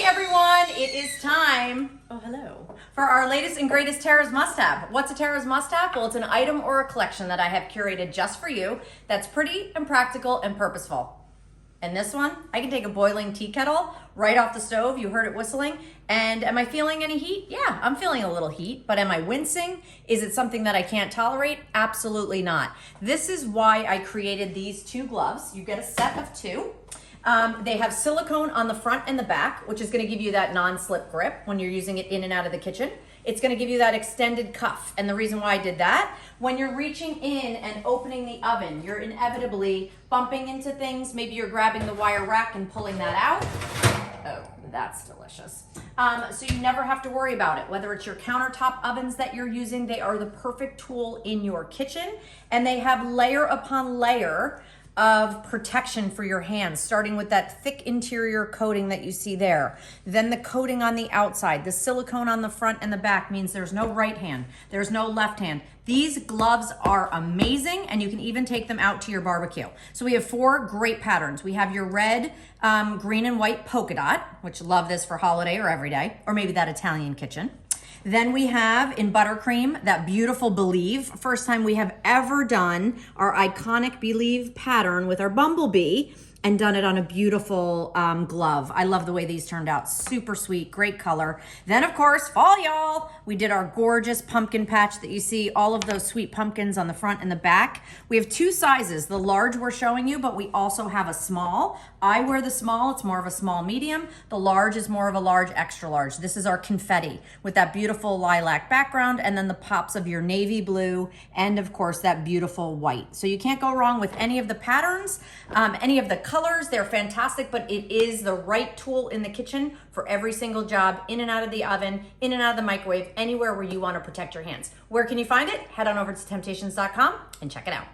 everyone, it is time, oh hello, for our latest and greatest Tara's must-have. What's a Tara's must-have? Well, it's an item or a collection that I have curated just for you that's pretty and practical and purposeful. And this one, I can take a boiling tea kettle right off the stove, you heard it whistling, and am I feeling any heat? Yeah, I'm feeling a little heat, but am I wincing? Is it something that I can't tolerate? Absolutely not. This is why I created these two gloves. You get a set of two. They have silicone on the front and the back, which is going to give you that non-slip grip when you're using it in and out of the kitchen. It's going to give you that extended cuff. And the reason why I did that, when you're reaching in and opening the oven, you're inevitably bumping into things. Maybe you're grabbing the wire rack and pulling that out. Oh, that's delicious. So you never have to worry about it. Whether it's your countertop ovens that you're using, they are the perfect tool in your kitchen. And they have layer upon layer of protection for your hands, starting with that thick interior coating that you see there. Then the coating on the outside, the silicone on the front and the back means there's no right hand, there's no left hand. These gloves are amazing, and you can even take them out to your barbecue. So we have four great patterns. We have your red, green and white polka dot, which love this for holiday or everyday, or maybe that Italian kitchen. Then we have in buttercream, that beautiful Believe. First time we have ever done our iconic Believe pattern with our bumblebee and done it on a beautiful glove. I love the way these turned out. Super sweet, great color. Then of course, fall y'all. We did our gorgeous pumpkin patch that you see, all of those sweet pumpkins on the front and the back. We have two sizes, the large we're showing you, but we also have a small. I wear the small, it's more of a small medium. The large is more of a large extra large. This is our confetti with that beautiful lilac background and then the pops of your navy blue and of course that beautiful white. So you can't go wrong with any of the patterns, any of the colors. They're fantastic, but it is the right tool in the kitchen for every single job, in and out of the oven, in and out of the microwave, anywhere where you want to protect your hands. Where can you find it? Head on over to temp-tations.com and check it out.